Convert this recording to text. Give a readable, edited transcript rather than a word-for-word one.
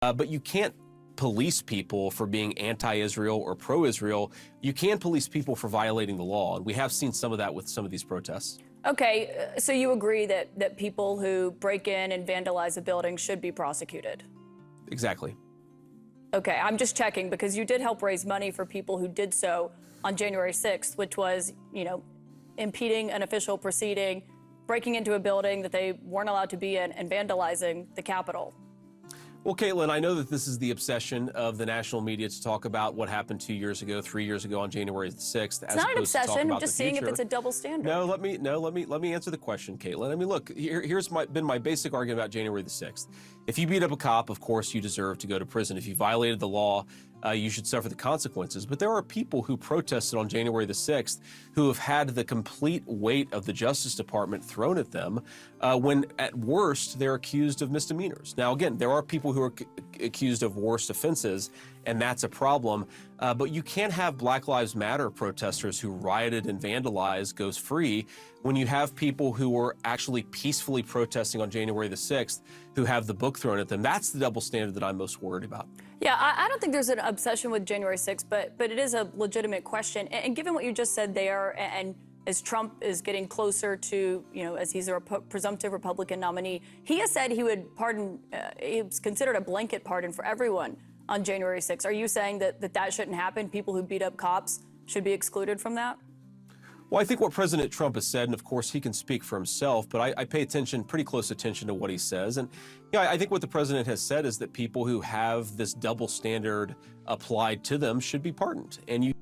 But you can't police people for being anti-Israel or pro-Israel. You can police people for violating the law, and we have seen some of that with some of these protests. Okay, so you agree that people who break in and vandalize a building should be prosecuted? Exactly. Okay, I'm just checking because you did help raise money for people who did so on January 6th, which was, impeding an official proceeding, breaking into a building that they weren't allowed to be in, and vandalizing the Capitol. Well, Caitlin, I know that this is the obsession of the national media to talk about what happened 2 years ago, 3 years ago on January the 6th. It's not an obsession. I'm just seeing if it's a double standard. No, let me answer the question, Caitlin. I mean, look, here's been my basic argument about January the 6th. If you beat up a cop, of course you deserve to go to prison. If you violated the law, you should suffer the consequences. But there are people who protested on January the 6th who have had the complete weight of the Justice Department thrown at them when, at worst, they're accused of misdemeanors. Now, again, there are people who are accused of worse offenses, and that's a problem. But you can't have Black Lives Matter protesters who rioted and vandalized goes free when you have people who were actually peacefully protesting on January the 6th who have the book thrown at them. That's the double standard that I'm most worried about. Yeah, I don't think there's an obsession with January 6th, but it is a legitimate question. And given what you just said there, and as Trump is getting closer to, as he's a presumptive Republican nominee, he has said he would pardon, he's considered a blanket pardon for everyone on January 6th. Are you saying that shouldn't happen? People who beat up cops should be excluded from that? Well, I think what President Trump has said, and of course he can speak for himself, but I pay pretty close attention to what he says. And I think what the president has said is that people who have this double standard applied to them should be pardoned. And you